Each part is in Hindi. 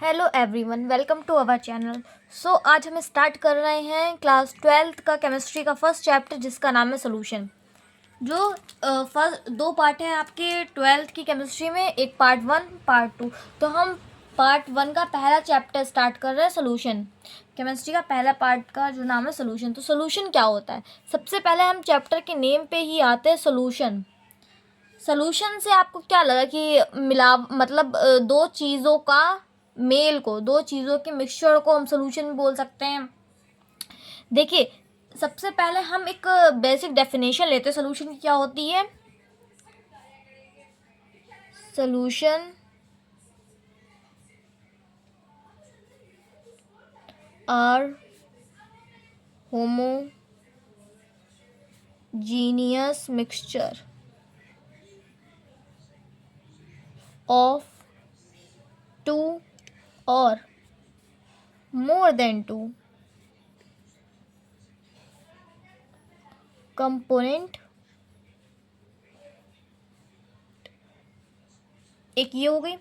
Hello everyone, welcome to our channel. आज हम स्टार्ट कर रहे हैं क्लास 12th का केमिस्ट्री का फर्स्ट चैप्टर, जिसका नाम है सोल्यूशन। जो फर्स्ट दो पार्ट हैं आपके 12th की केमिस्ट्री में, एक पार्ट 1 पार्ट 2। तो हम पार्ट 1 का पहला चैप्टर स्टार्ट कर रहे हैं, सोल्यूशन। केमिस्ट्री का पहला पार्ट का जो नाम है सोल्यूशन। तो सोल्यूशन क्या होता है? सबसे पहले हम चैप्टर के नेम पे ही आते हैं, सोल्यूशन। सोल्यूशन से आपको क्या लगा कि दो चीज़ों का मेल को, दो चीज़ों के मिक्सचर को हम सोल्यूशन बोल सकते हैं। देखिए, सबसे पहले हम एक बेसिक डेफिनेशन लेते हैं सोल्यूशन की क्या होती है। Solution are homogeneous mixture of two or more than two component। एक ये हो गई।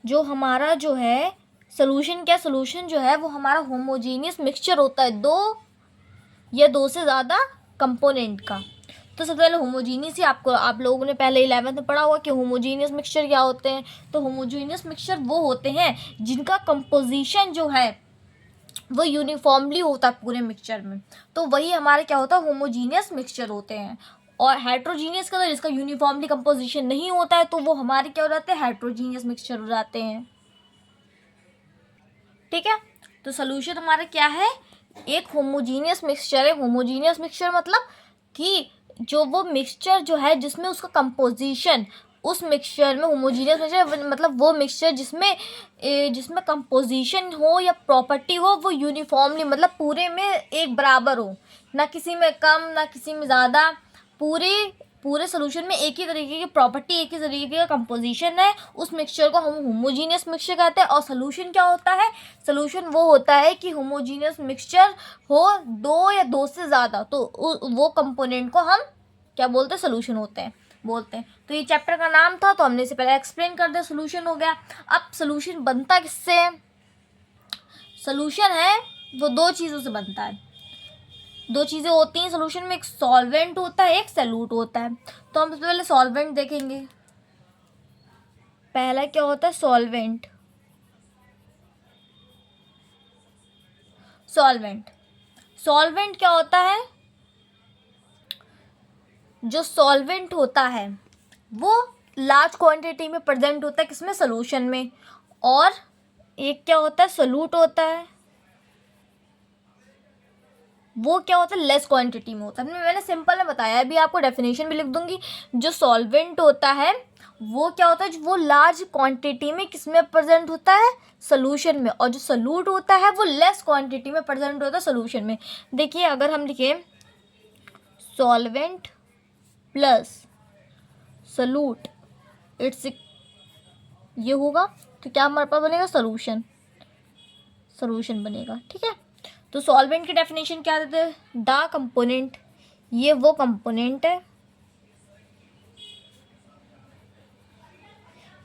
जो हमारा जो है सोल्यूशन, क्या सोल्यूशन जो है वो हमारा होमोजीनियस मिक्सचर होता है दो या दो से ज़्यादा कंपोनेंट का। तो सबसे पहले होमोजीनियस ही आप लोगों ने पहले 11th में पढ़ा होगा कि होमोजीनियस मिक्सचर क्या होते हैं। तो होमोजीनियस मिक्सचर वो होते हैं जिनका कंपोजिशन जो है वो यूनिफॉर्मली होता है पूरे मिक्सचर में। तो वही हमारे क्या होता है, होमोजीनियस मिक्सचर होते हैं। और हेट्रोजीनियस का, जिसका यूनिफॉर्मली कंपोजिशन नहीं होता है, तो वो हमारे क्या हो जाते हैं, हेट्रोजीनियस मिक्सचर हो जाते हैं। ठीक है। तो सोल्यूशन हमारा क्या है, एक होमोजीनियस मिक्सचर है। होमोजीनियस मिक्सचर मतलब कि जो वो मिक्सचर जो है जिसमें उसका कंपोजिशन, उस मिक्सचर में होमोजीनियस मिक्सचर मतलब वो मिक्सचर जिसमें कंपोजिशन हो या प्रॉपर्टी हो वो यूनिफॉर्मली मतलब पूरे में एक बराबर हो, ना किसी में कम ना किसी में ज़्यादा। पूरे सोल्यूशन में एक ही तरीके की प्रॉपर्टी, एक ही तरीके का कंपोजिशन है, उस मिक्सचर को हम होमोजीनियस मिक्सचर कहते हैं। और सोल्यूशन क्या होता है, सोल्यूशन वो होता है कि होमोजीनियस मिक्सचर हो दो या दो से ज़्यादा, तो वो कंपोनेंट को हम क्या बोलते हैं, सोल्यूशन बोलते हैं। तो ये चैप्टर का नाम था, तो हमने इसे पहले एक्सप्लेन कर दिया, सोल्यूशन हो गया। अब सोल्यूशन बनता किससे? सोल्यूशन है वो दो चीज़ों से बनता है। दो चीज़ें होती हैं सोल्यूशन में, एक सॉल्वेंट होता है, एक सॉल्यूट होता है। तो हम सबसे पहले सॉल्वेंट देखेंगे। पहला क्या होता है, सॉल्वेंट। सॉल्वेंट सॉल्वेंट क्या होता है? जो सॉल्वेंट होता है वो लार्ज क्वांटिटी में प्रेजेंट होता है, किसमें, सोल्यूशन में। और एक क्या होता है, सॉल्यूट होता है, वो क्या होता है, लेस क्वांटिटी में होता है। मैंने सिंपल में बताया, अभी आपको डेफिनेशन भी लिख दूंगी। जो सॉल्वेंट होता है वो क्या होता है, वो लार्ज क्वांटिटी में किसमें प्रेजेंट होता है, सोल्यूशन में। और जो सॉल्यूट होता है वो लेस क्वांटिटी में प्रेजेंट होता है, सोल्यूशन में। देखिए, अगर हम लिखें सॉल्वेंट प्लस सॉल्यूट, इट्स ये होगा, तो क्या हमारे पास बनेगा, सोल्यूशन बनेगा। ठीक है। तो सॉल्वेंट की डेफिनेशन क्या देते हैं, द कंपोनेंट, ये वो कंपोनेंट है,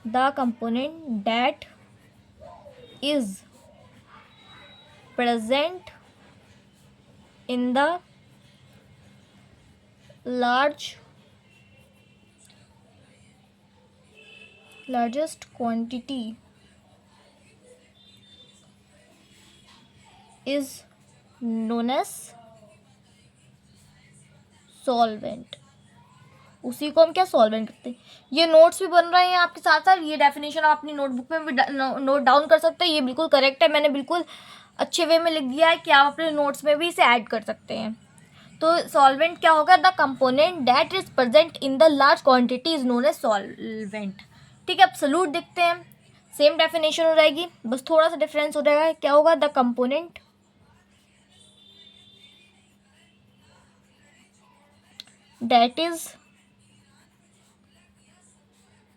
the component that is present in the largest quantity is known as solvent। उसी को हम क्या, सॉल्वेंट करते हैं। ये नोट्स भी बन रहे हैं आपके साथ साथ, ये डेफिनेशन आप अपनी नोटबुक में भी नोट डाउन कर सकते हैं। ये बिल्कुल करेक्ट है, मैंने बिल्कुल अच्छे वे में लिख दिया है कि आप अपने नोट्स में भी इसे ऐड कर सकते हैं। तो सॉल्वेंट क्या होगा, the component that is present in the large quantity is known as solvent. ठीक है। अब सॉल्यूट देखते हैं, सेम डेफिनेशन हो जाएगी, बस थोड़ा सा डिफरेंस हो जाएगा। क्या होगा, the component that is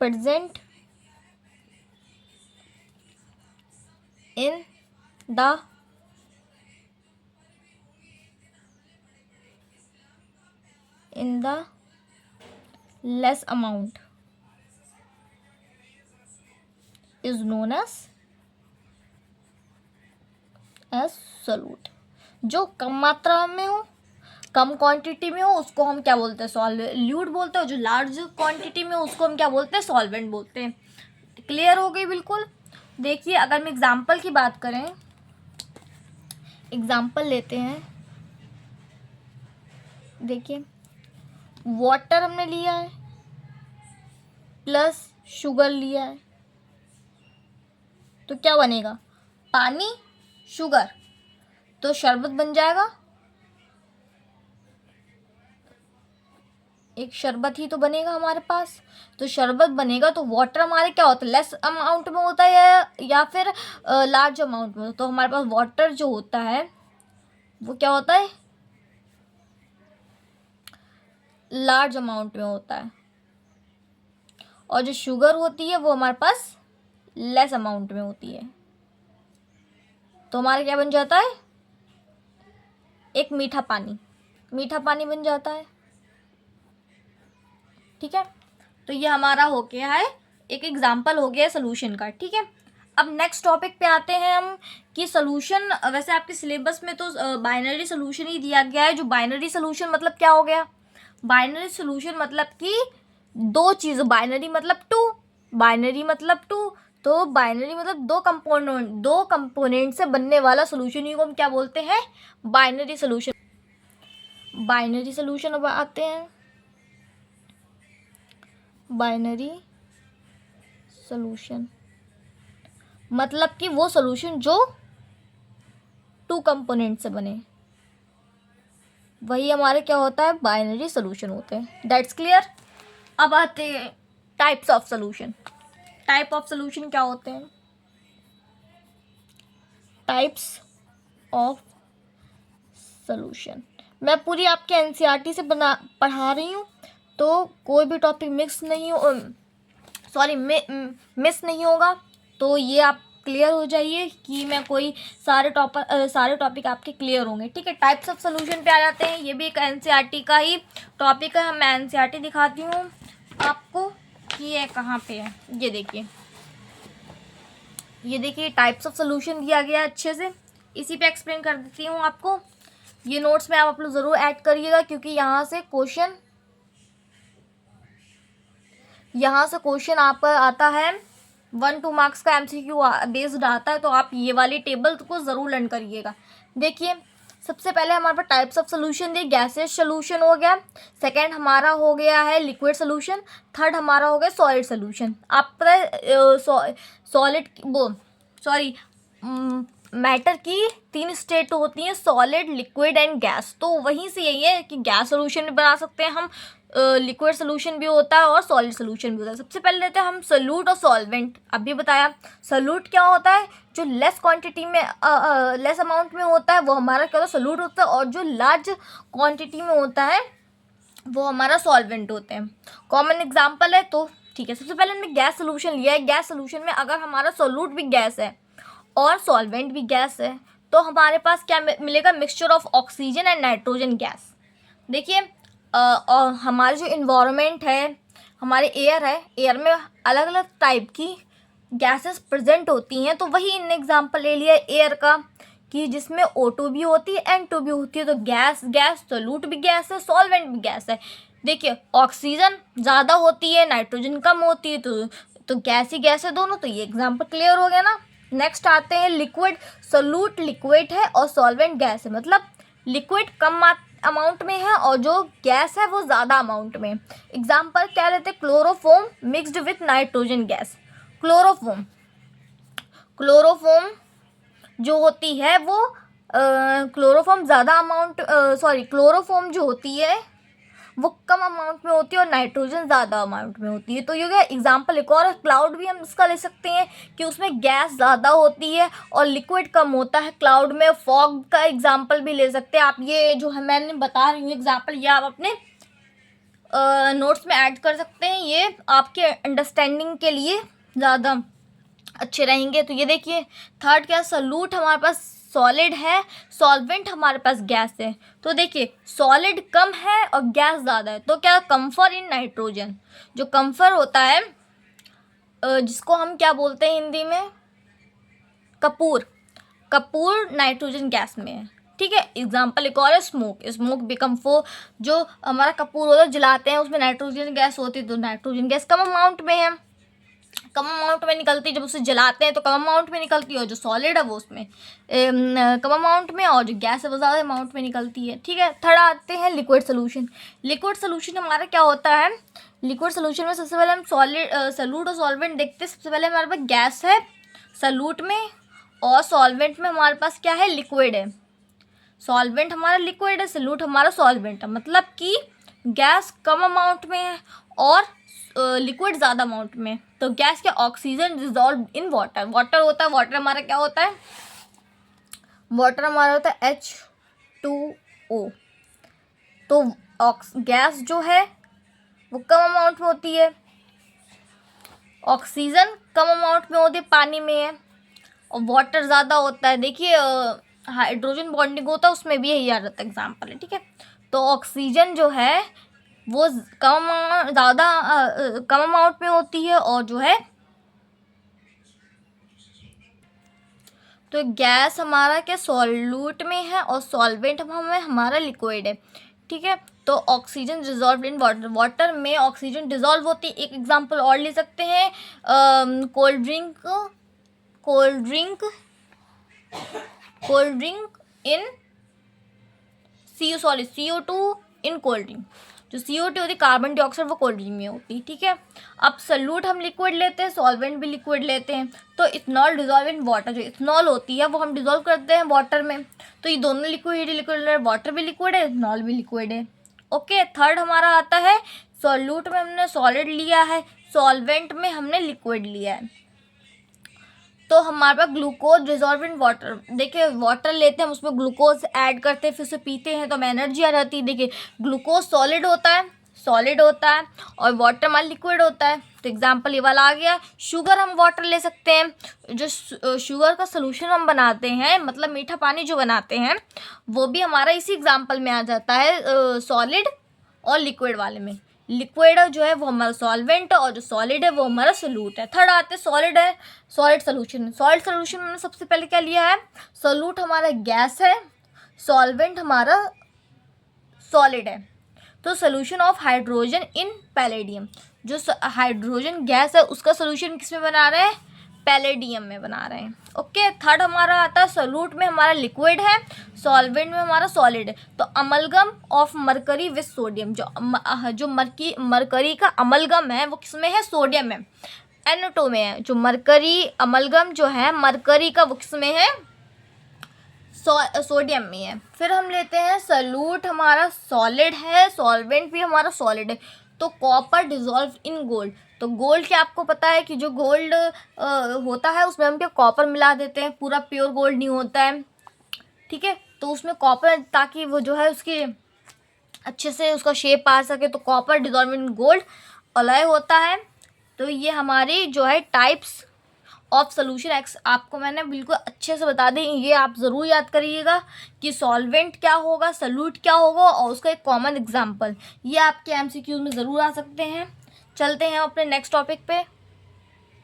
present in the less amount is known as solute. जो कम मात्रा में हो, कम क्वांटिटी में हो, उसको हम क्या बोलते हैं, सॉल्यूट बोलते हैं। जो लार्ज क्वांटिटी में हो उसको हम क्या बोलते हैं, सॉल्वेंट बोलते हैं। क्लियर हो गई बिल्कुल। देखिए अगर हम एग्जाम्पल की बात करें, एग्जाम्पल लेते हैं। देखिए वाटर हमने लिया है प्लस शुगर लिया है, तो क्या बनेगा, पानी शुगर, तो शरबत बन जाएगा। एक शरबत ही तो बनेगा हमारे पास। तो शरबत बनेगा तो वाटर हमारे क्या होता है, लेस अमाउंट में होता है या फिर लार्ज अमाउंट में। तो हमारे पास वाटर जो होता है वो क्या होता है, लार्ज अमाउंट में होता है। और जो शुगर होती है वो हमारे पास लेस अमाउंट में होती है। तो हमारा क्या बन जाता है, एक मीठा पानी, मीठा पानी बन जाता है। ठीक है, तो ये हमारा हो गया है, एक एग्जाम्पल हो गया सोल्यूशन का। ठीक है, अब नेक्स्ट टॉपिक पे आते हैं हम कि सोल्यूशन। वैसे आपके सिलेबस में तो बाइनरी सोल्यूशन ही दिया गया है। जो बाइनरी सोल्यूशन मतलब क्या हो गया, बाइनरी सोल्यूशन मतलब कि दो चीज़, बाइनरी मतलब टू, बाइनरी मतलब टू, तो बाइनरी मतलब दो कंपोनेंट से बनने वाला सोल्यूशन ही को हम क्या बोलते हैं, बाइनरी सोल्यूशन। बाइनरी सोल्यूशन अब आते हैं, बाइनरी सोल्यूशन मतलब कि वो सोल्यूशन जो टू कंपोनेंट से बने, वही हमारे क्या होता है, बाइनरी सोल्यूशन होते हैं। That's clear. अब आते हैं types of solution. Type of solution क्या होते हैं, टाइप्स ऑफ सोल्यूशन। मैं पूरी आपके एनसीईआरटी से पढ़ा रही हूँ, तो कोई भी टॉपिक मिस नहीं होगा। तो ये आप क्लियर हो जाइए कि मैं कोई सारे टॉपिक आपके क्लियर होंगे। ठीक है, टाइप्स ऑफ सोल्यूशन पे आ जाते हैं। ये भी एक एनसीईआरटी का ही टॉपिक है। मैं एनसीईआरटी दिखाती हूँ आपको कि ये कहाँ पे है। ये देखिए टाइप्स ऑफ सोल्यूशन दिया गया है अच्छे से। इसी पे एक्सप्लेन कर देती हूँ आपको। ये नोट्स में आप लोग ज़रूर ऐड करिएगा, क्योंकि यहाँ से क्वेश्चन आपका आता है 1-2 मार्क्स का, MCQ बेस्ड आता है। तो आप ये वाली टेबल को ज़रूर लर्न करिएगा। देखिए सबसे पहले हमारे पास types of solution the, gases solution हो गया, सेकंड हमारा हो गया है लिक्विड सोल्यूशन, थर्ड हमारा हो गया सॉलिड सोल्यूशन। आप पता है मैटर की 3 स्टेट होती हैं, सॉलिड, लिक्विड एंड गैस। तो वहीं से यही है कि गैस सोल्यूशन भी बना सकते हैं हम, लिक्विड सोल्यूशन भी होता है और सॉलिड सोल्यूशन भी होता है। सबसे पहले लेते हैं हम सोल्यूट और सॉल्वेंट। अभी बताया सोल्यूट क्या होता है, जो लेस क्वांटिटी में लेस अमाउंट में होता है वो हमारा क्या होता है, सोल्यूट होता है। और जो लार्ज क्वांटिटी में होता है वो हमारा सॉल्वेंट होते हैं। कॉमन एग्जाम्पल है। तो ठीक है, सबसे पहले हमने गैस सोल्यूशन लिया है। गैस सोल्यूशन में अगर हमारा सोल्यूट भी गैस है और सॉल्वेंट भी गैस है, तो हमारे पास क्या मिलेगा, mixture of oxygen and nitrogen gas. देखिए और हमारे जो इन्वायरमेंट है, हमारे एयर है, एयर में अलग अलग टाइप की गैसेस प्रेजेंट होती हैं। तो वही इन एग्जांपल ले लिया एयर का, कि जिसमें O2 भी होती है, N2 भी होती है। तो गैस सोल्यूट भी गैस है, सॉल्वेंट भी गैस है। देखिए ऑक्सीजन ज़्यादा होती है, नाइट्रोजन कम होती है, तो गैस ही गैस है दोनों। तो ये एग्जाम्पल क्लियर हो गया ना। नेक्स्ट आते हैं लिक्विड। सोल्यूट लिक्विड है और सॉल्वेंट गैस है, मतलब लिक्विड कम अमाउंट में है और जो गैस है वो ज़्यादा अमाउंट में। एग्जाम्पल क्या लेते हैं, chloroform mixed with nitrogen gas. Chloroform जो होती है वो क्लोरोफोम जो होती है वो कम अमाउंट में होती है और नाइट्रोजन ज़्यादा अमाउंट में होती है। तो ये एग्जाम्पल एक और क्लाउड भी हम इसका ले सकते हैं कि उसमें गैस ज़्यादा होती है और लिक्विड कम होता है क्लाउड में। फॉग का एग्जाम्पल भी ले सकते हैं आप। ये जो है मैंने बता रही हूँ एग्जाम्पल, ये आप अपने नोट्स में ऐड कर सकते हैं। ये आपके अंडरस्टैंडिंग के लिए ज़्यादा अच्छे रहेंगे। तो ये देखिए थर्ड क्या, सोल्यूट हमारे पास सॉलिड है, सॉल्वेंट हमारे पास गैस है। तो देखिए सॉलिड कम है और गैस ज़्यादा है, तो क्या, कम्फर इन नाइट्रोजन। जो कम्फर होता है जिसको हम क्या बोलते हैं हिंदी में, कपूर। कपूर नाइट्रोजन गैस में है, ठीक है। एग्जाम्पल एक और है स्मोक। स्मोक बिकम फो, जो हमारा कपूर होता है जलाते हैं उसमें नाइट्रोजन गैस होती है, तो नाइट्रोजन गैस कम अमाउंट में है, कम अमाउंट में निकलती है। जब उसे जलाते हैं तो कम अमाउंट में निकलती है, और जो सॉलिड है वो उसमें कम अमाउंट में, और जो गैस है वो ज़्यादा अमाउंट में निकलती है, ठीक है। थर्ड आते हैं लिक्विड सोल्यूशन। लिक्विड सोल्यूशन हमारा क्या होता है, लिक्विड सोल्यूशन में सबसे पहले हम सॉल्यूट और सॉल्वेंट देखते हैं। सबसे पहले हमारे पास गैस है सॉल्यूट में, और सॉल्वेंट में हमारे पास क्या है, लिक्विड है। सॉल्वेंट हमारा लिक्विड है, सॉल्यूट हमारा सॉल्वेंट है, मतलब कि गैस कम अमाउंट में है और लिक्विड ज़्यादा अमाउंट में। तो गैस के oxygen dissolve in water. Water होता है, वाटर हमारा क्या होता है, वाटर हमारा होता है H2O। तो गैस जो है वो कम अमाउंट में होती है, ऑक्सीजन कम अमाउंट में होती है, पानी में है, और वाटर ज़्यादा होता है। देखिए हाइड्रोजन बॉन्डिंग होता है उसमें भी यही आ जाता है, एग्जाम्पल है, ठीक है। तो ऑक्सीजन जो है वो कम अमाउंट में होती है, और जो है तो गैस हमारा क्या सॉल्यूट में है, और सॉल्वेंट हमें हमारा लिक्विड है, ठीक है। तो oxygen dissolve in water, water में ऑक्सीजन डिजॉल्व होती है। एक एग्जांपल और ले सकते हैं, cold drink in CO2 in cold drink. जो CO2 होती है कार्बन डाइऑक्साइड, वो कोल्ड ड्रिंक में होती है, ठीक है। अब सॉल्यूट हम लिक्विड लेते हैं, सॉल्वेंट भी लिक्विड लेते हैं। तो इथनॉल डिजॉल्व इन वाटर, जो इथनॉल होती है वो हम डिजॉल्व करते हैं वाटर में। तो ये दोनों लिक्विड है, वाटर भी लिक्विड है, इथनॉल भी लिक्विड है, ओके। थर्ड हमारा आता है सॉल्यूट में हमने सॉलिड लिया है, सॉल्वेंट में हमने लिक्विड लिया है। तो हमारे पास ग्लूकोज डिजॉल्व इन वाटर। देखिए वाटर लेते हैं, हम उसमें ग्लूकोज ऐड करते हैं, फिर उसे पीते हैं तो हमें एनर्जी आ जाती है। देखिए ग्लूकोज सॉलिड होता है और वाटर हमारा लिक्विड होता है। तो एग्जांपल ये वाला आ गया। शुगर हम वाटर ले सकते हैं, जो शुगर का सोल्यूशन हम बनाते हैं, मतलब मीठा पानी जो बनाते हैं, वो भी हमारा इसी एग्जांपल में आ जाता है, सॉलिड और लिक्विड वाले में। लिक्विड जो है वो हमारा सॉल्वेंट है, और जो सॉलिड है वो हमारा सोल्यूट है। थर्ड आते सॉलिड है, सॉलिड सोल्यूशन। सॉलिड सोल्यूशन में सबसे पहले क्या लिया है, सोल्यूट हमारा गैस है, सॉल्वेंट हमारा सॉलिड है। तो solution of hydrogen in palladium, जो हाइड्रोजन गैस है उसका सोल्यूशन किस में बना रहे हैं, पैलेडियम में बना रहे हैं, ओके। थर्ड हमारा आता है सोल्यूट में हमारा लिक्विड है, सॉल्वेंट में हमारा सॉलिड है। तो amalgam of mercury with sodium, जो मरकरी का अमलगम है वो किसमें है, सोडियम में, NO2 में है। जो मरकरी अमलगम जो है मरकरी का, वो किसमें है, सोडियम में है। फिर हम लेते हैं सॉल्यूट हमारा सॉलिड है, सॉल्वेंट भी हमारा सॉलिड है। तो कॉपर डिजॉल्व इन गोल्ड। तो गोल्ड क्या आपको पता है कि जो गोल्ड होता है उसमें हम क्या कॉपर मिला देते हैं, पूरा प्योर गोल्ड नहीं होता है, ठीक है। तो उसमें कॉपर, ताकि वो जो है उसकी अच्छे से उसका शेप आ सके, तो copper dissolve in gold alloy होता है। तो ये हमारी जो है टाइप्स ऑफ सोल्यूशन एक्स आपको मैंने बिल्कुल अच्छे से बता दें। ये आप ज़रूर याद करिएगा कि सॉल्वेंट क्या होगा, सोल्यूट क्या होगा, और उसका एक कॉमन एग्जांपल। ये आपके MCQ में ज़रूर आ सकते हैं। चलते हैं अपने नेक्स्ट टॉपिक पे।